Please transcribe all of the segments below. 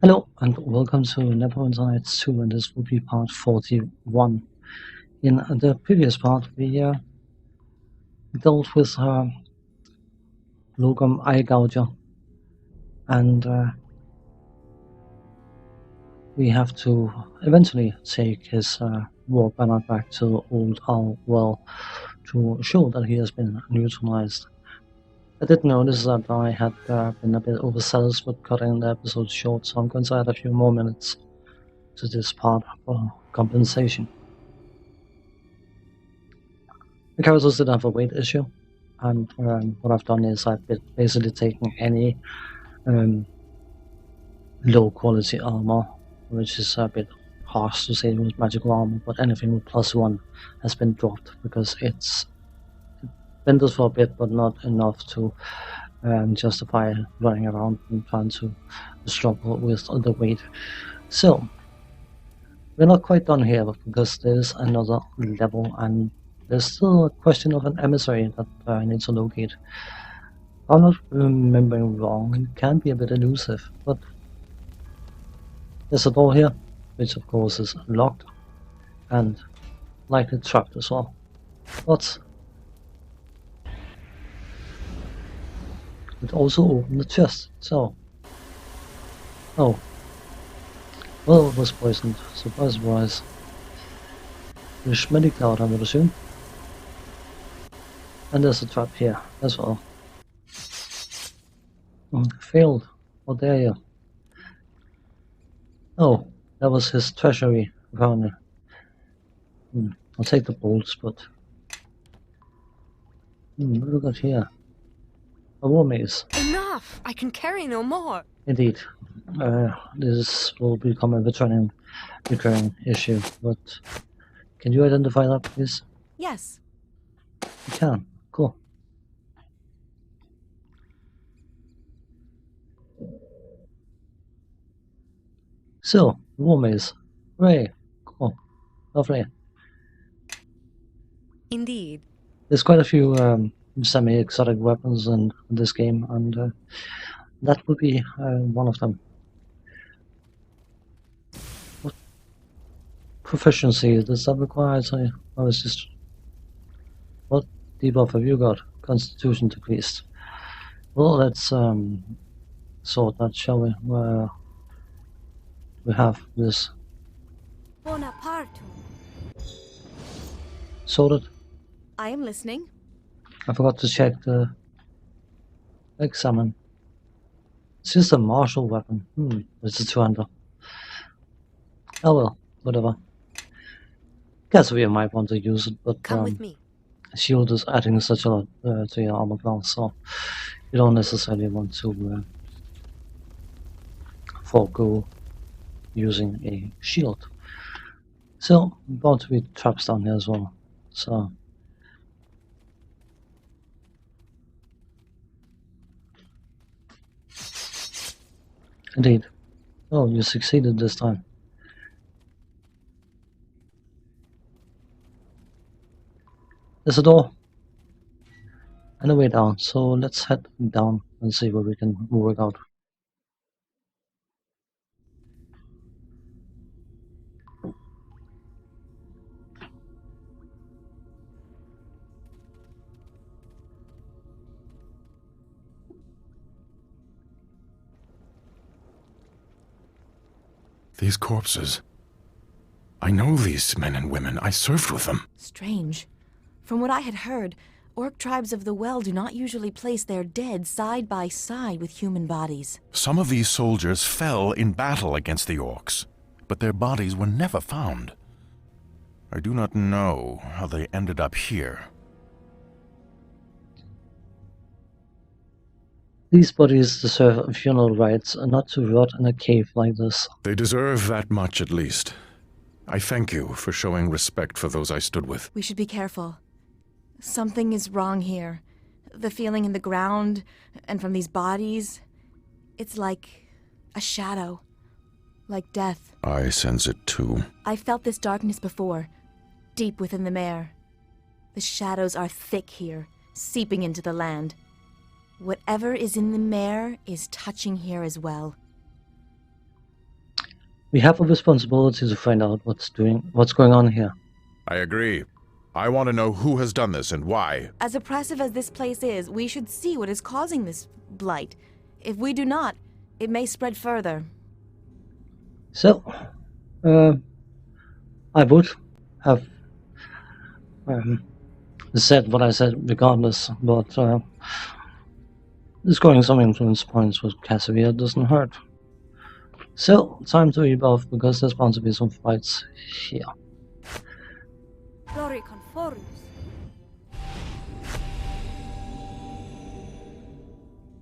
Hello and welcome to Neverwinter Nights 2, and this will be part 41. In the previous part, we dealt with Logum Eye Gouger, and we have to eventually take his war banner back to Old Owl Well to show that he has been neutralized. I did notice that I had been a bit overzealous with cutting the episode short, so I'm going to add a few more minutes to this part for compensation. The characters did have a weight issue, and what I've done is I've basically taken any low quality armor, which is a bit harsh to say with magical armor, but anything with +1 has been dropped because it benders for a bit, but not enough to justify running around and trying to struggle with the weight. So we're not quite done here because there's another level, and there's still a question of an emissary that I need to locate. If I'm not remembering wrong, it can be a bit elusive, but there's a door here, which of course is locked and likely trapped as well. But it also opened the chest, so... Oh. Well, it was poisoned. Surprise, surprise. There's medic out, I would assume. And there's a trap here as well. Failed. How dare you? Oh, that was his treasury, apparently. I'll take the bolts, but... what do we got here? A war maze. Enough! I can carry no more. Indeed. This will become a recurring issue, but... Can you identify that, please? Yes. You can. Cool. So, war maze. Hooray. Cool. Lovely. Indeed. There's quite a few semi-exotic weapons in this game, and that would be one of them. What proficiency does that require? I was just... What debuff have you got? Constitution decreased. Well, let's sort that, shall we? We have this Bonaparte. sorted. I am listening. I forgot to check the examine. It's just a martial weapon. It's a two-hander. Oh well, whatever. Guess we might want to use it, but Come with me. shield is adding such a lot to your armor class, so you don't necessarily want to forego using a shield. So, bound to be traps down here as well. So, indeed. Oh, you succeeded this time. There's a door and a way down, so let's head down and see what we can work out. These corpses. I know these men and women. I served with them. Strange. From what I had heard, orc tribes of the well do not usually place their dead side by side with human bodies. Some of these soldiers fell in battle against the orcs, but their bodies were never found. I do not know how they ended up here. These bodies deserve funeral rites and not to rot in a cave like this. They deserve that much at least. I thank you for showing respect for those I stood with. We should be careful. Something is wrong here. The feeling in the ground, and from these bodies, it's like a shadow. Like death. I sense it too. I felt this darkness before, deep within the mare. The shadows are thick here, seeping into the land. Whatever is in the mare is touching here as well. We have a responsibility to find out what's going on here. I agree. I want to know who has done this and why. As oppressive as this place is, we should see what is causing this blight. If we do not, it may spread further. So, I would have said what I said regardless, but scoring some influence points with Casimir doesn't hurt. So, time to rebuff because there's bound to be some fights here. Glory conformis.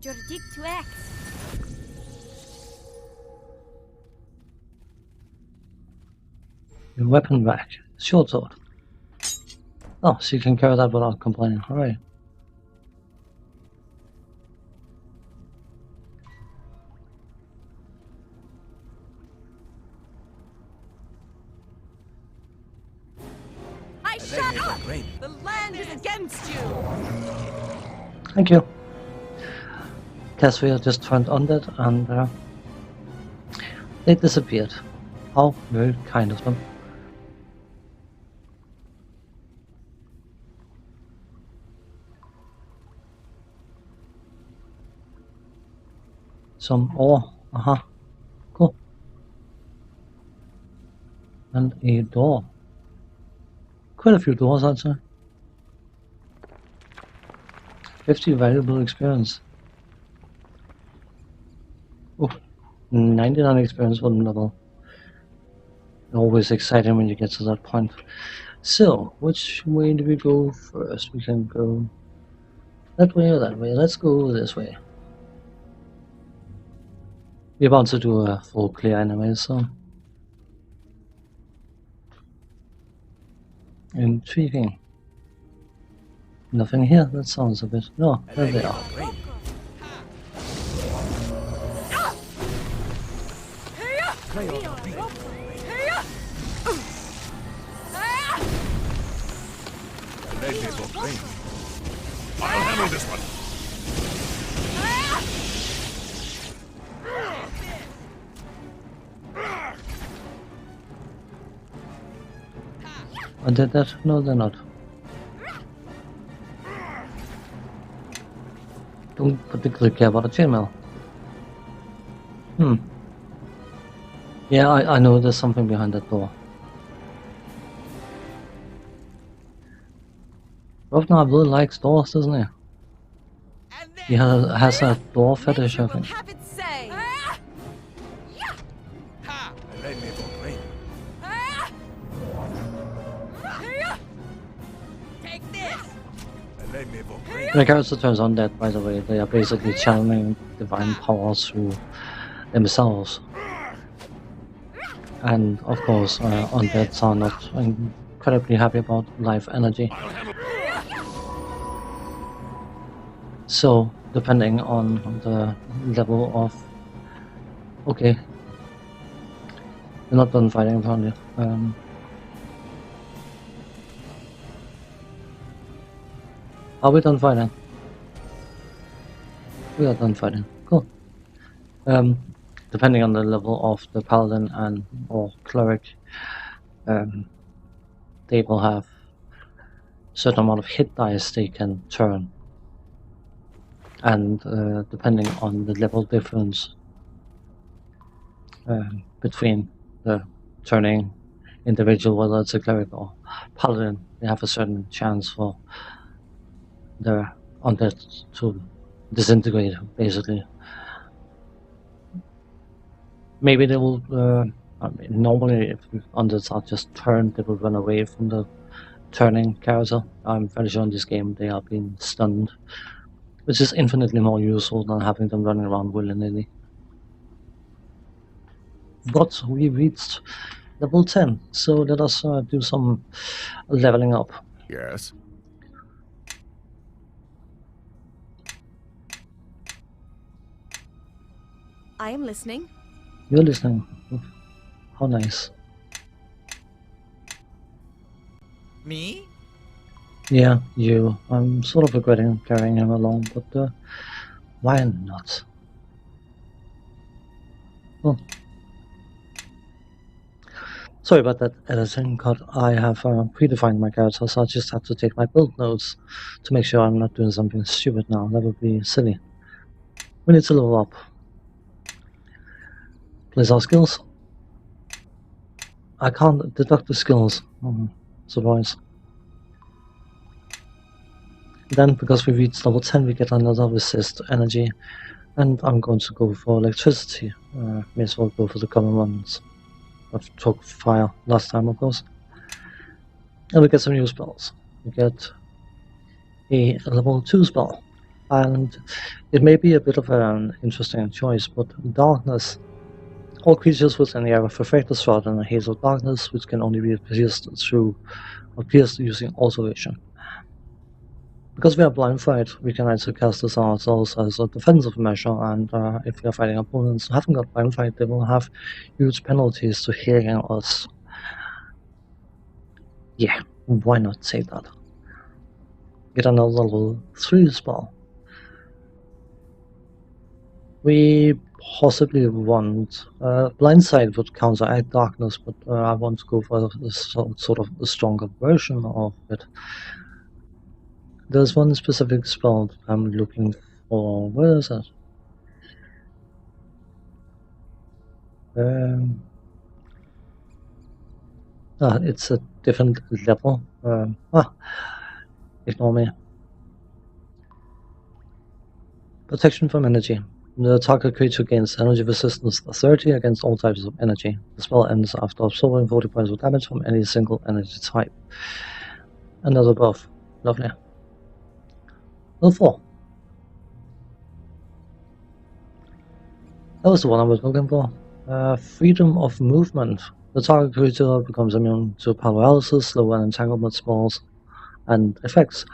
Juridictu ex. Your weapon back. Short sword. Oh, so you can carry that without complaining. Hooray. I shut up! The land is against you! Thank you. Casimir just turned undead and they disappeared. How very kind of them. Some ore. Cool. And a door. Quite a few doors, I'd say. 50 valuable experience. Oh, 99 experience for the level. Always exciting when you get to that point. So, which way do we go first? We can go that way or that way. Let's go this way. We're about to do a full clear anyway, so. Intriguing. Nothing here? That sounds a bit. No, there they are. I'll handle this one. I did that? No, they're not. Don't particularly care about a chainmail. Yeah, I know there's something behind that door. Rovnar really likes doors, doesn't he? He has a door fetish, I think. Have it say! Take this. When a character turns undead, by the way, they are basically channeling divine powers through themselves. And of course, undeads are not incredibly happy about life energy. So, depending on the level of... Okay. We're not done fighting, apparently. Are we done fighting? We are done fighting. Cool. Depending on the level of the paladin and or cleric, they will have a certain amount of hit dice they can turn. And depending on the level difference between the turning individual, whether it's a cleric or paladin, they have a certain chance for their undead to disintegrate, basically. Maybe they will, I mean, normally if undeads are just turned, they will run away from the turning character. I'm very sure in this game they are being stunned, which is infinitely more useful than having them running around willy-nilly. But we reached level 10, so let us do some leveling up. Yes. I am listening. You're listening. How nice. Me? Yeah, you. I'm sort of regretting carrying him along, but why not? Well, Sorry about that editing cut. I have predefined my character, so I just have to take my build notes to make sure I'm not doing something stupid now. That would be silly. We need to level up. Place our skills. I can't deduct the skills. Surprise. Then, because we reached level 10, we get another resist energy, and I'm going to go for electricity. May as well go for the common ones. I've took fire last time, of course. And we get some new spells. We get a level 2 spell, and it may be a bit of an interesting choice, but darkness. All creatures within the area of effect are shrouded in a haze of darkness, which can only be pierced using alteration. Because we are blind fight, we can either cast this on ourselves as a defensive measure, and if we are fighting opponents who haven't got blind fight, they will have huge penalties to healing us. Yeah, why not say that? Get another level 3 spell. We possibly want Blindside would counteract darkness, but I want to go for sort of a stronger version of it. There's one specific spell that I'm looking for. Where is it? It's a different level. Ignore me. Protection from energy. The target creature gains energy resistance 30 against all types of energy. The spell ends after absorbing 40 points of damage from any single energy type. Another buff. Lovely. Level 4. That was the one I was looking for. Freedom of movement. The target creature becomes immune to paralysis, slow and entanglement spells, and effects.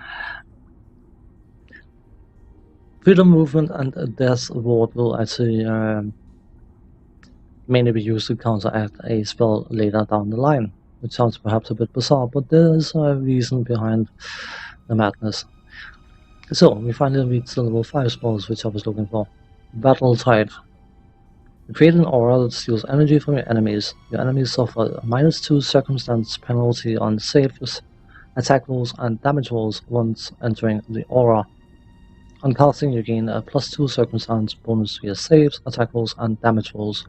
Freedom movement and death ward will actually mainly be used to counteract a spell later down the line, which sounds perhaps a bit bizarre, but there is a reason behind the madness. So, we finally reached the level 5 spells which I was looking for. Battle Tide. Create an aura that steals energy from your enemies. Your enemies suffer a -2 circumstance penalty on saves, attack rolls, and damage rolls once entering the aura. On casting, you gain a +2 circumstance bonus to your saves, attack rolls, and damage rolls.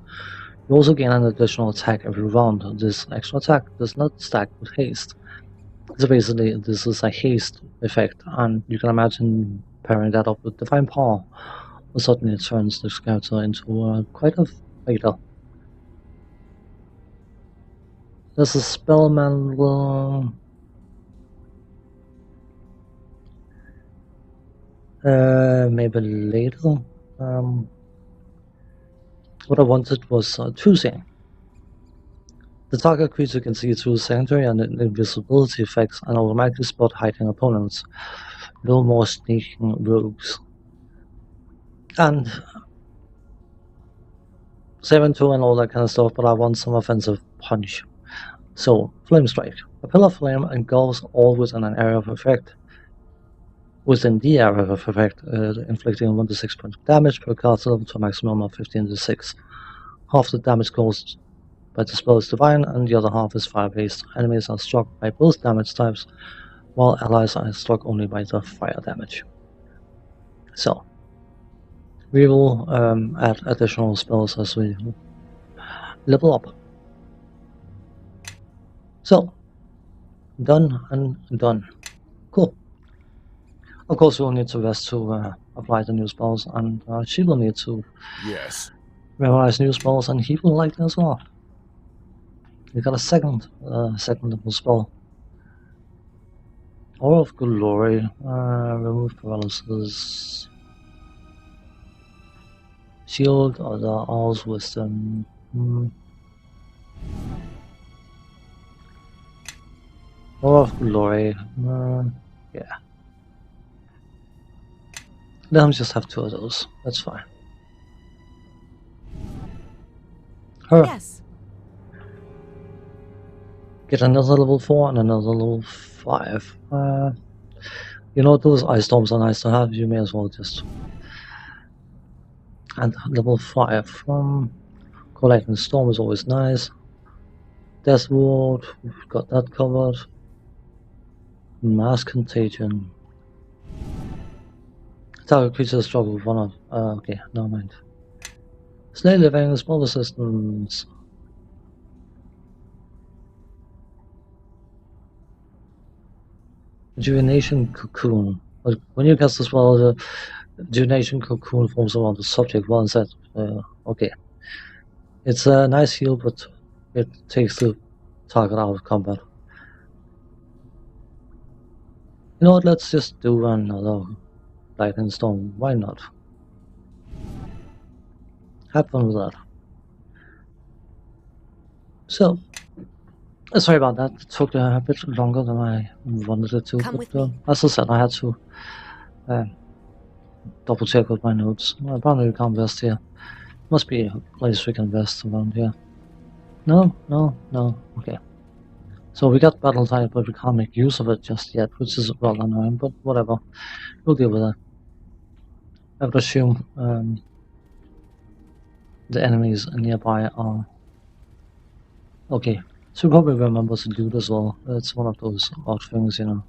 You also gain an additional attack every round. This extra attack does not stack with haste. So basically, this is a haste effect, and you can imagine pairing that up with Divine Power. Well, suddenly it turns this character into quite a fighter. There's a spell manual. Maybe later. What I wanted was choosing. The target creature can see through secondary and invisibility effects and automatically spot hiding opponents. No more sneaking rogues. And 7-2 and all that kind of stuff, but I want some offensive punch. So, Flame Strike. A pillar of flame engulfs all within an area of effect. Within the area of effect, inflicting 1d6 points of damage per card level to a maximum of 15d6. Half the damage caused by the spell is divine, and the other half is fire-based. Enemies are struck by both damage types, while allies are struck only by the fire damage. So, we will add additional spells as we level up. So, done and done. Cool. Of course, we'll need to rest to apply the new spells, and she will need to Yes. memorize new spells, and he will like it as well. We got a second level spell. Aura of Glory. Remove paralysis. Shield, other owl's wisdom. Aura of Glory. Yeah. Let him just have 2 of those. That's fine. Her. Yes. Get another level 4 and another level 5. You know, those ice storms are nice to have. You may as well just. And level 5 from Collecting Storm is always nice. Death Ward, we've got that covered. Mass Contagion. Target creatures struggle with one of. Okay, never mind. Slay living, small resistance. Rejuvenation Cocoon. But when you cast the spell, the Rejuvenation Cocoon forms around the subject while inside. Okay. It's a nice heal, but it takes the target out of combat. You know what, let's just do another Lightning Storm. Why not? Have fun with that. So, sorry about that. It took a bit longer than I wanted it to. Come but with me. as I said, I had to double check with my notes. Apparently, we can't rest here. Must be a place we can rest around here. No. Okay. So we got Battle Tide, but we can't make use of it just yet, which is well annoying, but whatever. We'll deal with that. I would assume the enemies nearby are... Okay, so probably remember to loot as well. It's one of those odd things, you know.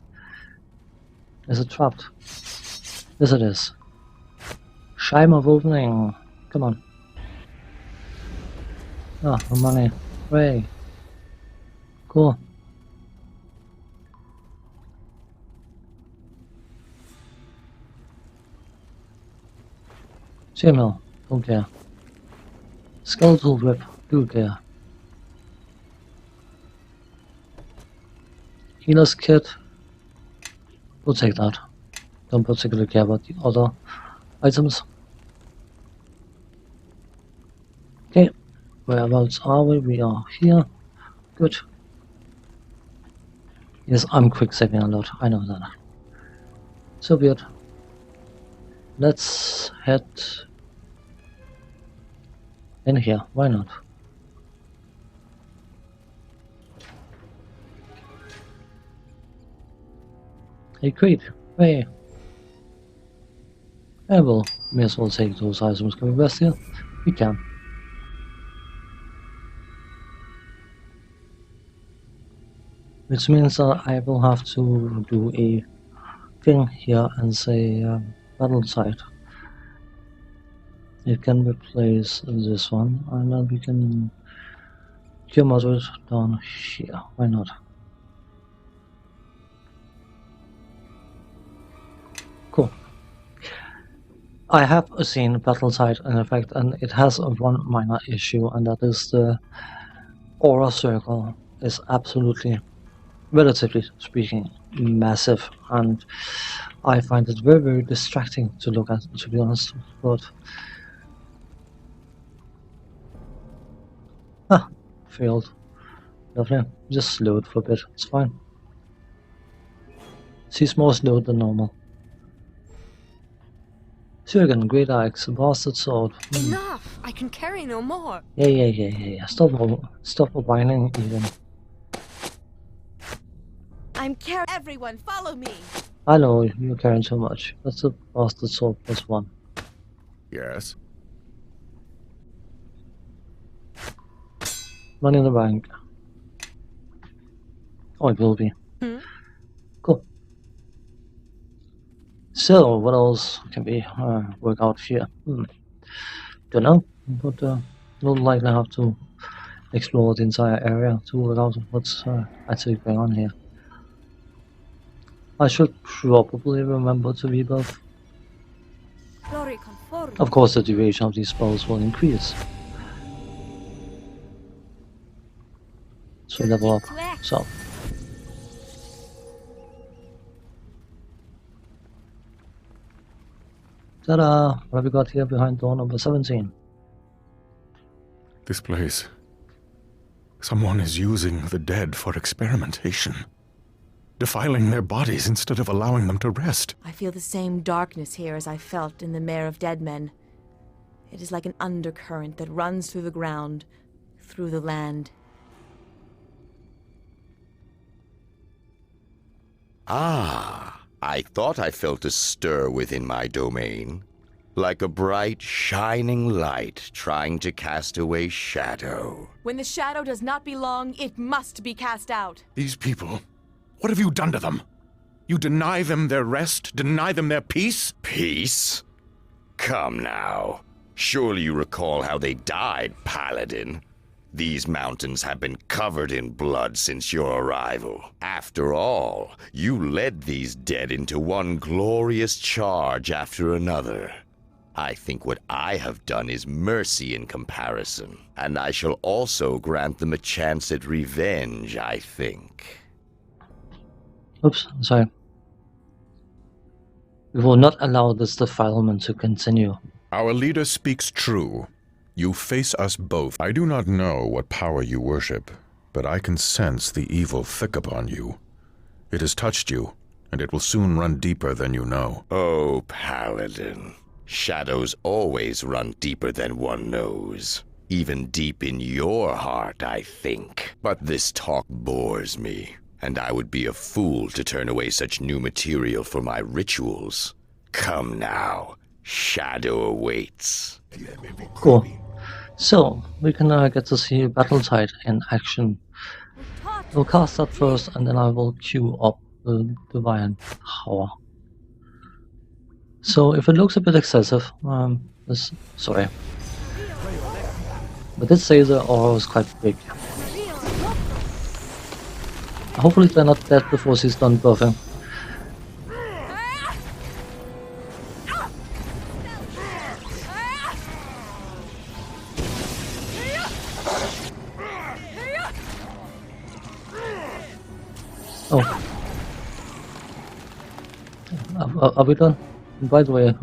Is it trapped? Yes, it is. Scheimer of opening. Come on. Ah, more money. Hooray. Cool. Chainmail. Don't care. Skeletal whip. Do care. Healer's kit. We'll take that. Don't particularly care about the other items. Okay, whereabouts are we? We are here. Good. Yes, I'm quick saving a lot. I know that. So weird. Let's head in here. Why not? Hey, great. Hey. I will. May as well take those items. Can we rest here? We can. Which means that I will have to do a thing here and say battle site. It can replace this one, and then we can cure moderate down here. Why not? Cool. I have seen battle site in effect, and it has one minor issue, and that is the aura circle is absolutely, relatively speaking, massive, and I find it very, very distracting to look at, to be honest. But failed. Lovely. Just slowed for a bit. It's fine. She's more slowed than normal. Surgeon, great axe, bastard sword. Enough! I can carry no more. Yeah. Stop whining even. I'm carrying. Everyone, follow me. I know, you're carrying too much. That's a bastard sword +1. Yes. Money in the bank. Oh, it will be. Cool. So, what else can we work out here? Don't know, but we'll likely have to explore the entire area to work out what's actually going on here. I should probably remember to rebuff. Of course, the duration of these spells will increase. So level up. So. Ta-da! What have we got here behind door number 17? This place. Someone is using the dead for experimentation. Defiling their bodies instead of allowing them to rest. I feel the same darkness here as I felt in the Mare of Dead Men. It is like an undercurrent that runs through the ground, through the land. Ah, I thought I felt a stir within my domain. like a bright, shining light trying to cast away shadow. When the shadow does not belong, it must be cast out. These people, what have you done to them? You deny them their rest, deny them their peace? Peace? Come now. Surely you recall how they died, Paladin. These mountains have been covered in blood since your arrival. After all, you led these dead into one glorious charge after another. I think what I have done is mercy in comparison, and I shall also grant them a chance at revenge, I think. Oops, sorry. We will not allow this defilement to continue. Our leader speaks true. You face us both. I do not know what power you worship, but I can sense the evil thick upon you. It has touched you, and it will soon run deeper than you know. Oh, Paladin. Shadows always run deeper than one knows. Even deep in your heart, I think. But this talk bores me, and I would be a fool to turn away such new material for my rituals. Come now, shadow awaits. Cool. So, we can get to see Battletide in action. We'll cast that first, and then I will queue up the Divine Power. So, if it looks a bit excessive, sorry. But did say the aura was quite big. Hopefully they're not dead before she's done buffing. Oh. Are we done? And by the way,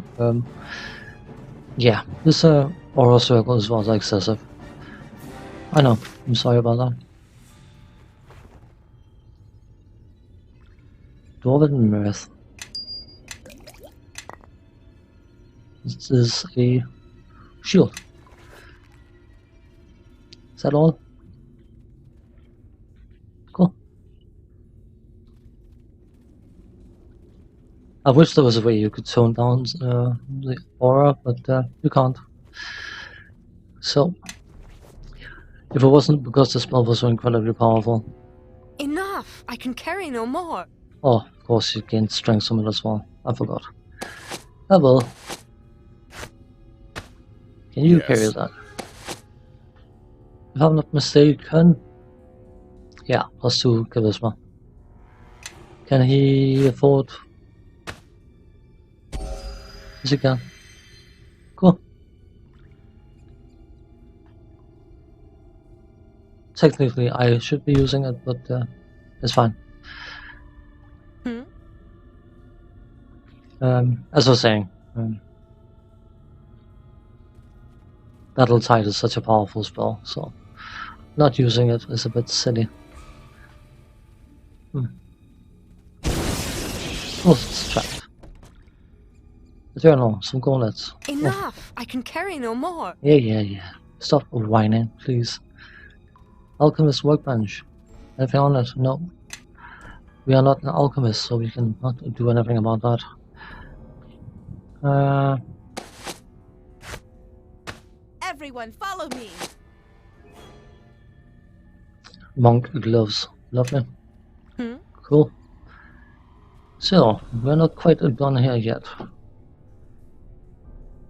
yeah, this aura circle is rather excessive. I know, I'm sorry about that. Dwarven Mirth. This is a shield. Is that all? Cool. I wish there was a way you could tone down the aura, but you can't. So, if it wasn't because the spell was so incredibly powerful. Enough! I can carry no more. Oh, of course you gained strength from it as well. I forgot. Oh well. Can you carry that? If I'm not mistaken. Yeah, +2 charisma. Can he afford? Yes, he can. Cool. Technically, I should be using it, but it's fine. As I was saying, Battletide is such a powerful spell, so not using it is a bit silly. Oh, it's trapped. Eternal, some gauntlets. Enough! I can carry no more. Yeah. Stop whining, please. Alchemist workbench. Anything on it? No. We are not an alchemist, so we can not do anything about that. Everyone, follow me! Monk gloves. Lovely. Cool. So, we're not quite done here yet.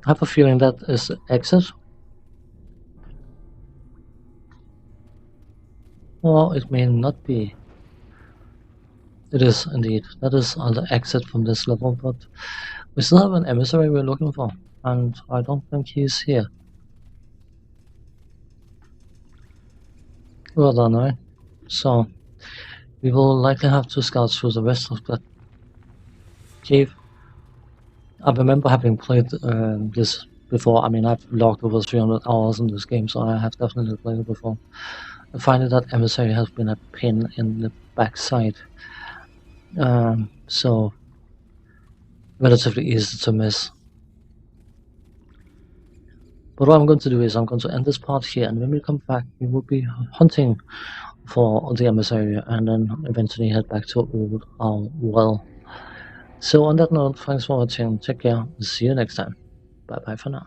I have a feeling that is exit. Or it may not be. It is indeed. That is the exit from this level, but we still have an emissary we're looking for, and I don't think he's here. Well done, right? So, we will likely have to scout through the rest of that cave. I remember having played this before. I mean, I've logged over 300 hours in this game, so I have definitely played it before. I find that emissary has been a pain in the backside. So, relatively easy to miss. But what I'm going to do is I'm going to end this part here, and when we come back, we will be hunting for the emissary, and then eventually head back to Old well. So on that note, thanks for watching, take care, see you next time. Bye. bye bye for now.